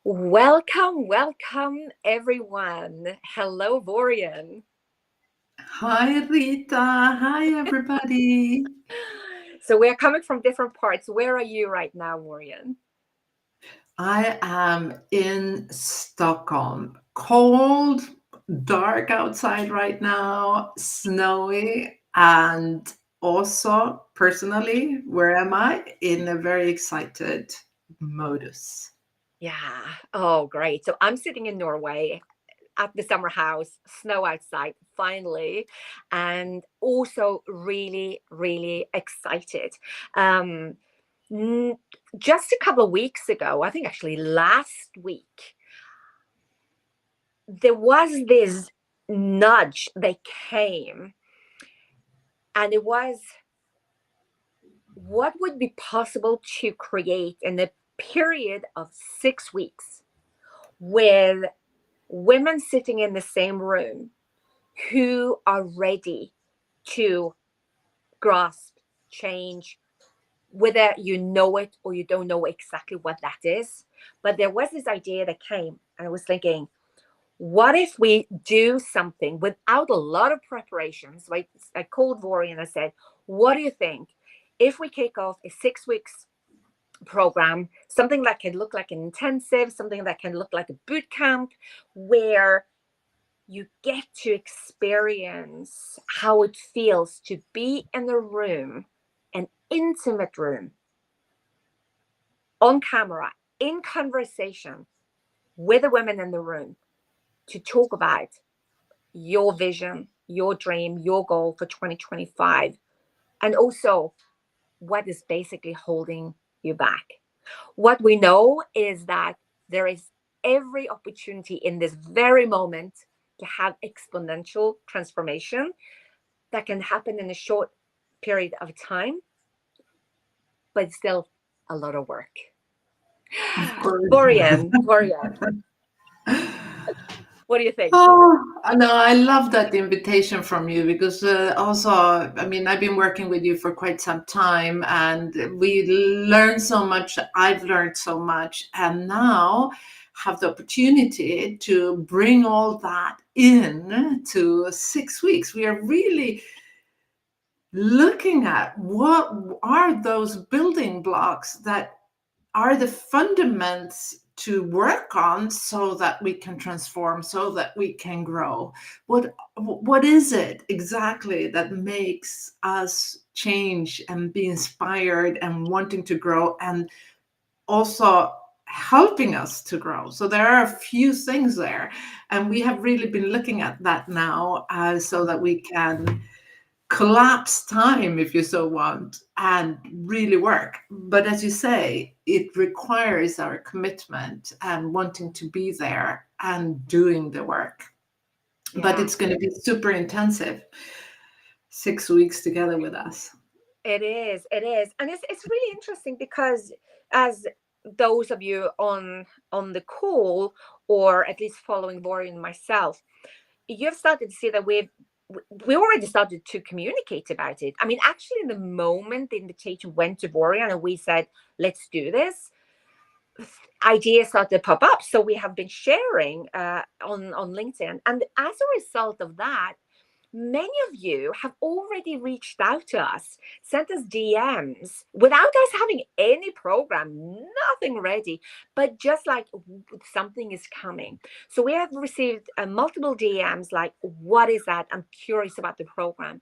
Welcome, everyone. Hello, Vorian. Hi, Rita. Hi, everybody. So we're coming from different parts. Where are you right now, Vorian? I am in Stockholm. Cold, dark outside right now, snowy, and also personally, where am I? In a very excited modus. Yeah. Oh, great. So I'm sitting in Norway at the summer house, snow outside, finally, and also really excited. Um, n- just a couple of weeks ago, I think actually last week, there was this nudge that came, and it was what would be possible to create in a period of 6 weeks with women sitting in the same room who are ready to grasp change, whether you know it or you don't know exactly what that is. But there was this idea that came, and I was thinking, what if we do something without a lot of preparations? Like I called Vori and I said, what do you think if we kick off a 6 weeks program, something that can look like an intensive, something that can look like a boot camp, where you get to experience how it feels to be in a room, an intimate room, on camera, in conversation with the women in the room to talk about your vision, your dream, your goal for 2025, and also what is basically holding you back. What we know is that there is every opportunity in this very moment to have exponential transformation that can happen in a short period of time, but it's still a lot of work. Of course. Borian, what do you think? Oh, no, I love that invitation from you because also, I mean, I've been working with you for quite some time and we learned so much. I've learned so much, and now have the opportunity to bring all that in to 6 weeks. We are really looking at what are those building blocks that are the fundaments to work on so that we can transform, so that we can grow. What is it exactly that makes us change and be inspired and wanting to grow, and also helping us to grow? So there are a few things there, and we have really been looking at that now, so that we can collapse time, if you so want, and really work. But as you say, it requires our commitment and wanting to be there and doing the work. But Yeah, it's going to be super intensive, 6 weeks together with us. it is. It is, and it's really interesting because as those of you on the call, or at least following Bori and myself, you've started to see that we already started to communicate about it. I mean, actually, in the moment the invitation went to Borian and we said, let's do this, ideas started to pop up. So we have been sharing on LinkedIn. And as a result of that, many of you have already reached out to us, sent us DMs without us having any program, nothing ready, but just like something is coming. So we have received multiple DMs like, what is that? I'm curious about the program.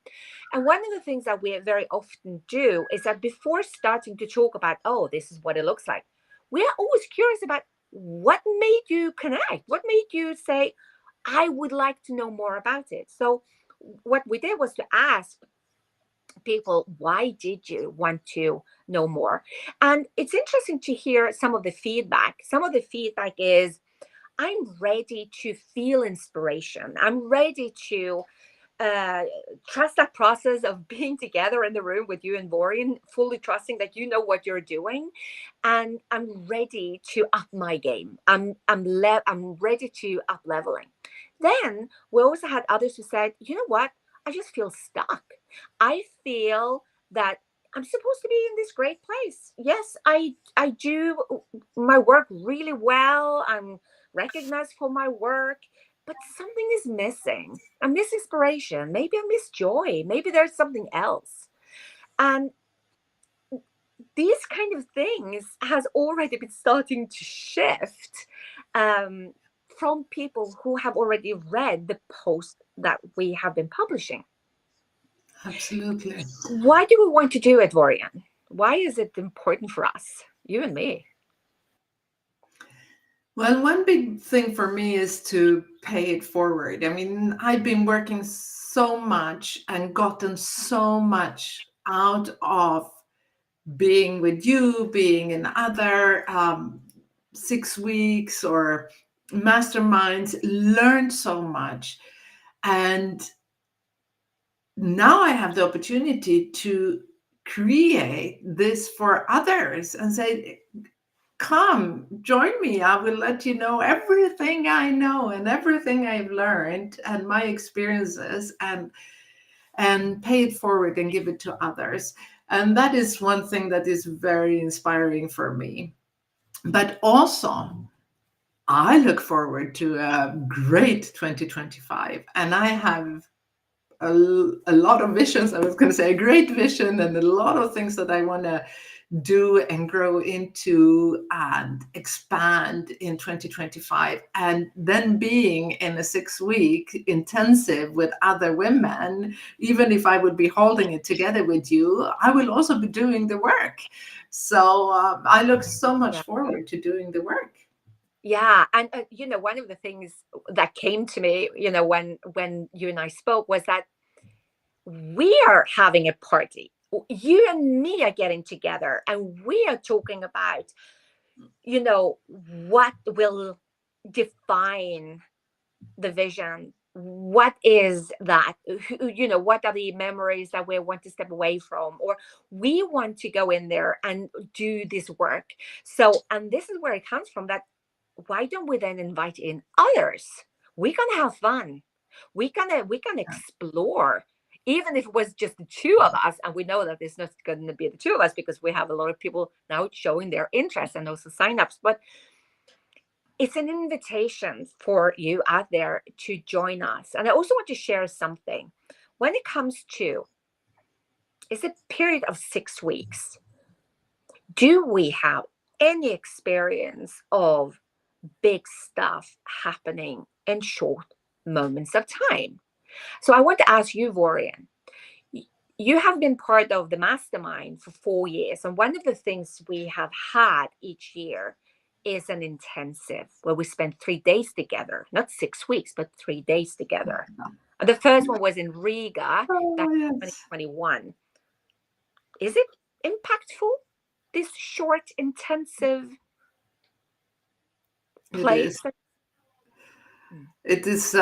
And one of the things that we very often do is that before starting to talk about, oh, this is what it looks like, we are always curious about what made you connect, what made you say, I would like to know more about it. So what we did was to ask people, why did you want to know more? And it's interesting to hear some of the feedback. Some of the feedback is, I'm ready to feel inspiration. I'm ready to uh, trust that process of being together in the room with you and Vorian, fully trusting that you know what you're doing, and I'm ready to up my game. I'm ready to up leveling. Then we also had others who said, you know what? I just feel stuck. I feel that I'm supposed to be in this great place. Yes, I do my work really well. I'm recognized for my work, but something is missing. I miss inspiration. Maybe I miss joy. Maybe there's something else. And these kind of things has already been starting to shift um, from people who have already read the post that we have been publishing. Absolutely. Why do we want to do it, Vorian? Why is it important for us, you and me? Well, one big thing for me is to pay it forward. I mean, I've been working so much and gotten so much out of being with you, being in other 6 weeks or masterminds, learned so much. And now I have the opportunity to create this for others and say, come join me. I will let you know everything I know and everything I've learned and my experiences, and pay it forward and give it to others. And that is one thing that is very inspiring for me. But also, I look forward to a great 2025, and I have a lot of visions. I was going to say a great vision and a lot of things that I want to do and grow into and expand in 2025. And then being in a 6 week intensive with other women, even if I would be holding it together with you, I will also be doing the work. So I look so much Yeah. forward to doing the work. Yeah, and one of the things that came to me, when you and I spoke, was that we are having a party. You and me are getting together, and we are talking about, what will define the vision. What is that? What are the memories that we want to step away from, or we want to go in there and do this work. So, and this is where it comes from, that why don't we then invite in others? We're gonna have fun. We can explore, even if it was just the two of us. And we know that it's not going to be the two of us, because we have a lot of people now showing their interest and also signups. But it's an invitation for you out there to join us. And I also want to share something. When it comes to, it's a period of 6 weeks, do we have any experience of big stuff happening in short moments of time? So I want to ask you, Vorian, you have been part of the mastermind for 4 years. And one of the things we have had each year is an intensive where we spend 3 days together, not 6 weeks, but 3 days together. And the first one was in Riga back Oh, in yes, 2021. Is it impactful, this short, intensive it is. place? It is.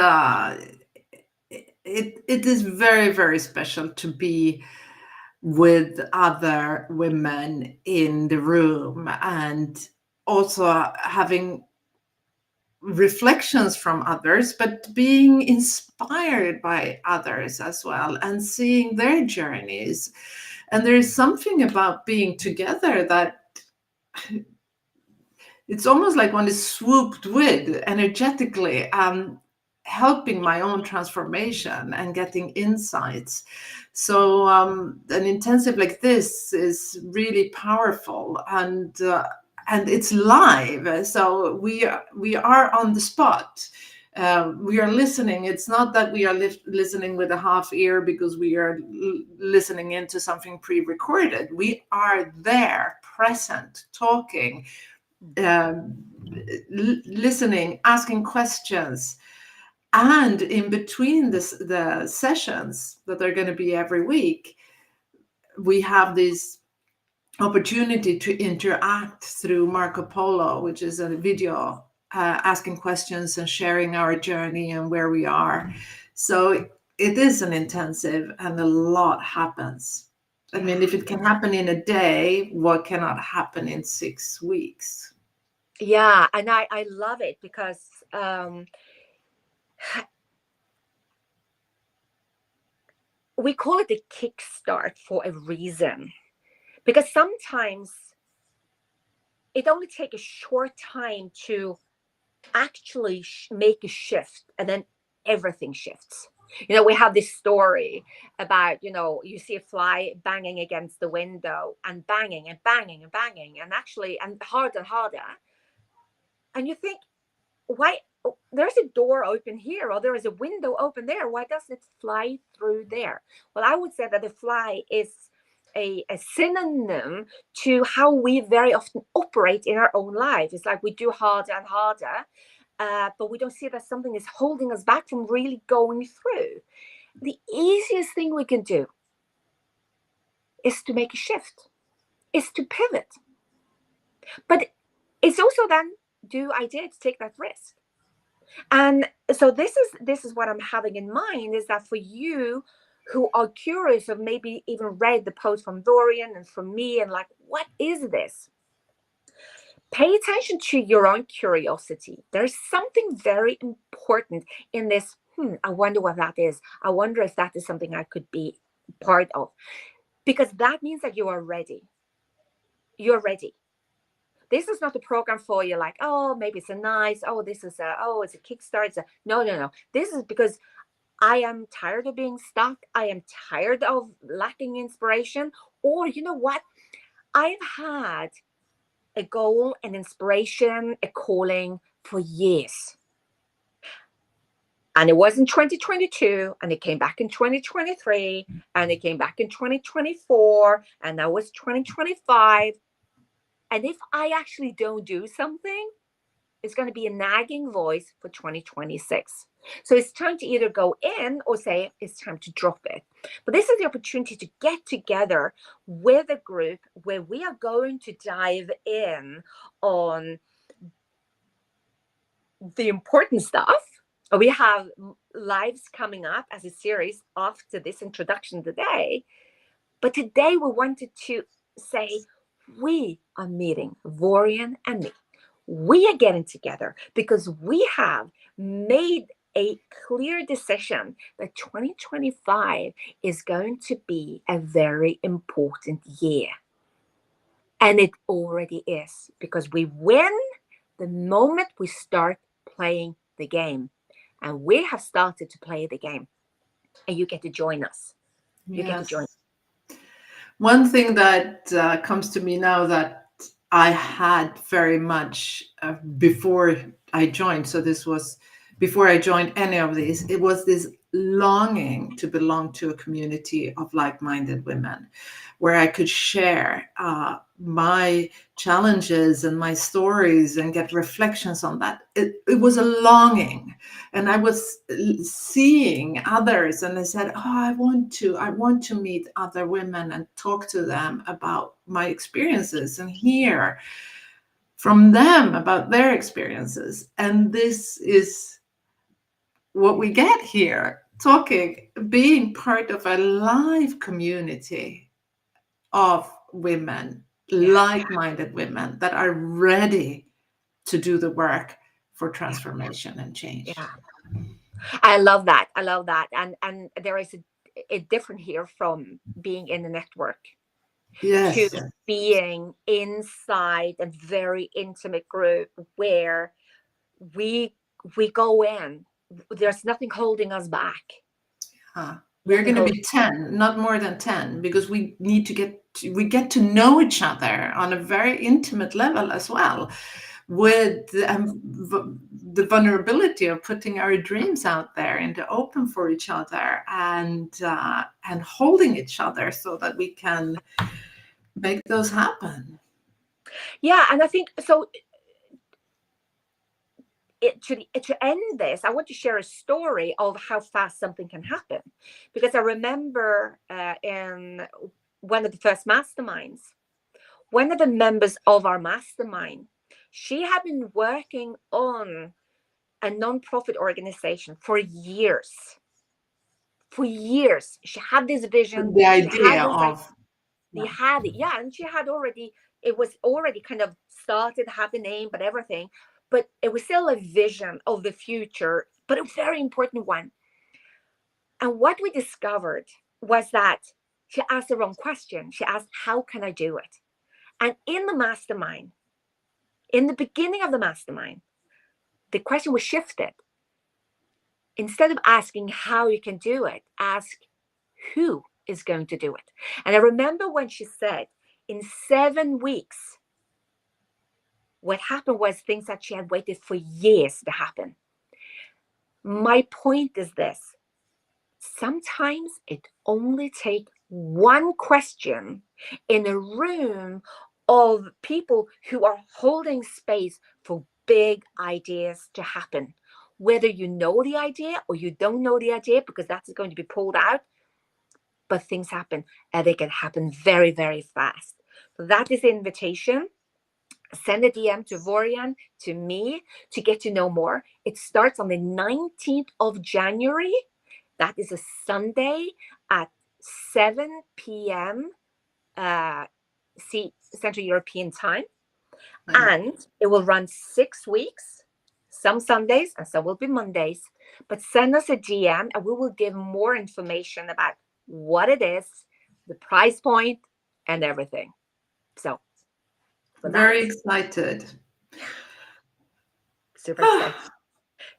It is very, very special to be with other women in the room, and also having reflections from others, but being inspired by others as well and seeing their journeys. And there is something about being together that it's almost like one is swooped with energetically, helping my own transformation and getting insights. So an intensive like this is really powerful, and it's live. So we are on the spot. We are listening. It's not that we are listening with a half ear because we are listening into something pre-recorded. We are there, present, talking, um, listening, asking questions. And in between the sessions that are going to be every week, we have this opportunity to interact through Marco Polo, which is a video asking questions and sharing our journey and where we are. So it is an intensive, and a lot happens. I mean, if it can happen in a day, what cannot happen in 6 weeks? Yeah, and I love it because we call it a kickstart for a reason. Because sometimes it only takes a short time to actually make a shift, and then everything shifts. We have this story about, you see a fly banging against the window, and banging and banging and banging, and actually, and harder and harder. And you think, why? There's a door open here, or there is a window open there. Why doesn't it fly through there? Well, I would say that the fly is a synonym to how we very often operate in our own life. It's like we do harder and harder, but we don't see that something is holding us back from really going through. The easiest thing we can do is to make a shift, is to pivot. But it's also then, do I dare to take that risk? And so this is what I'm having in mind, is that for you who are curious, or maybe even read the post from Dorian and from me, and like, what is this? Pay attention to your own curiosity. There's something very important in this. I wonder what that is. I wonder if that is something I could be part of. Because that means that you are ready. You're ready. This is not a program for you like, oh, maybe it's it's a Kickstart. No, no, no. This is because I am tired of being stuck. I am tired of lacking inspiration. Or you know what? I've had a goal, an inspiration, a calling for years. And it was in 2022, and it came back in 2023, and it came back in 2024, and now it's 2025. And if I actually don't do something, it's going to be a nagging voice for 2026. So it's time to either go in or say it's time to drop it. But this is the opportunity to get together with a group where we are going to dive in on the important stuff. We have lives coming up as a series after this introduction today. But today we wanted to say we are meeting, Vorian and me. We are getting together because we have made a clear decision that 2025 is going to be a very important year. And it already is, because we win the moment we start playing the game. And we have started to play the game. And you get to join us. You get to join us. Yes. One thing that comes to me now that I had very much before I joined, so this was before I joined any of these, it was this longing to belong to a community of like-minded women where I could share my challenges and my stories and get reflections on that. It was a longing, and I was seeing others, and I said, "Oh, I want to meet other women and talk to them about my experiences and hear from them about their experiences." And this is what we get here, talking, being part of a live community of women, Yeah, like-minded women that are ready to do the work for yeah, transformation and change. yeah. I love that. I love that. And there is a different here from being in a network to Yes, being inside a very intimate group where we we go in. There's nothing holding us back. we're Nothing going to holding. be 10, not more than 10, because we need to we get to know each other on a very intimate level as well, with the vulnerability of putting our dreams out there and open for each other, and holding each other so that we can make those happen. Yeah, and I think so. To end this, I want to share a story of how fast something can happen, because I remember in one of the first masterminds, one of the members of our mastermind, she had been working on a non-profit organization for years. For years, she had this vision. The She had idea this idea. of, She yeah, had it, yeah, and she had already. It was already kind of started, had the name, but everything. But it was still a vision of the future, but a very important one. And what we discovered was that she asked the wrong question. She asked, "How can I do it?" And in the mastermind, In the beginning of the mastermind, the question was shifted. Instead of asking how you can do it, ask who is going to do it. And I remember when she said, in 7 weeks, what happened was things that she had waited for years to happen. My point is this: sometimes it only takes one question in a room of people who are holding space for big ideas to happen. Whether you know the idea or you don't know the idea, because that's going to be pulled out, but things happen and they can happen very, very fast. So that is the invitation. Send a DM to Vorian, to me, to get to know more. It starts on the 19th of January. That is a Sunday at 7 p.m. Uh, Central European time. And And it will run 6 weeks, some Sundays and some will be Mondays. But send us a DM and we will give more information about what it is, the price point, and everything. So, for that, very excited. super excited.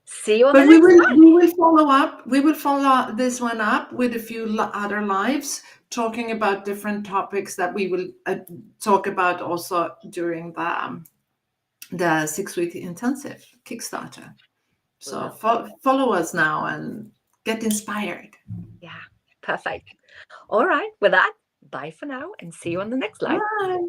See you on the But next one. we will follow up. We will follow this one up with a few other lives talking about different topics that we will talk about also during the 6 week intensive Kickstarter. So follow us now and get inspired. Yeah, perfect. All right. With that, bye for now and see you on the next live. Bye.